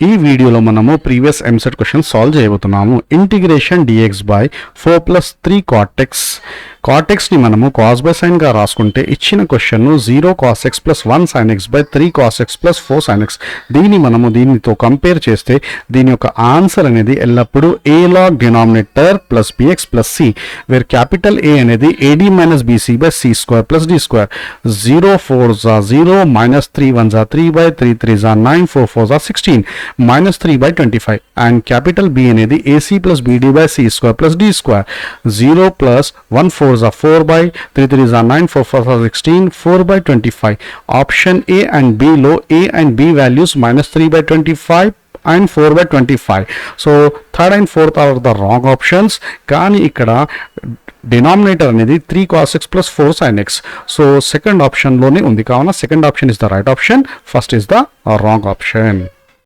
ఈ వీడియోలో మనము ప్రీవియస్ ఎంసెట్ క్వశ్చన్ సాల్వ్ చేయబోతున్నాము. Integration dx by 4+3 cot x ని మనము cos బై sin గా రాసుకుంటే ఇచ్చిన question 0 cos x plus 1 sin x by 3 cos x plus 4 sin x. దీనితో కంపేర్ చేస్తే దీని యొక్క ఆన్సర్ అనేది ఎల్లప్పుడూ a log denominator plus bx plus c, where capital A అనేది ad minus bc by c square plus d square. 0 4 za 0 minus 3 1 za 3 by 3 3 za 9 4 4 za 16 minus 3 by 25 and capital B అనేది ac plus bd by c square plus d square. 0 plus 1 4 za 4 by 3 3 za 9 4 4 za 16 4 by 25. Option A and B లో A and B values minus 3 by 25 and 4 by 25. So third and fourth are the wrong options. కానీ ఇక్కడ denominator అనేది 3 cos x plus 4 sin x. So second option లోనే ఉంది కావున second option is the right option, first is the wrong option.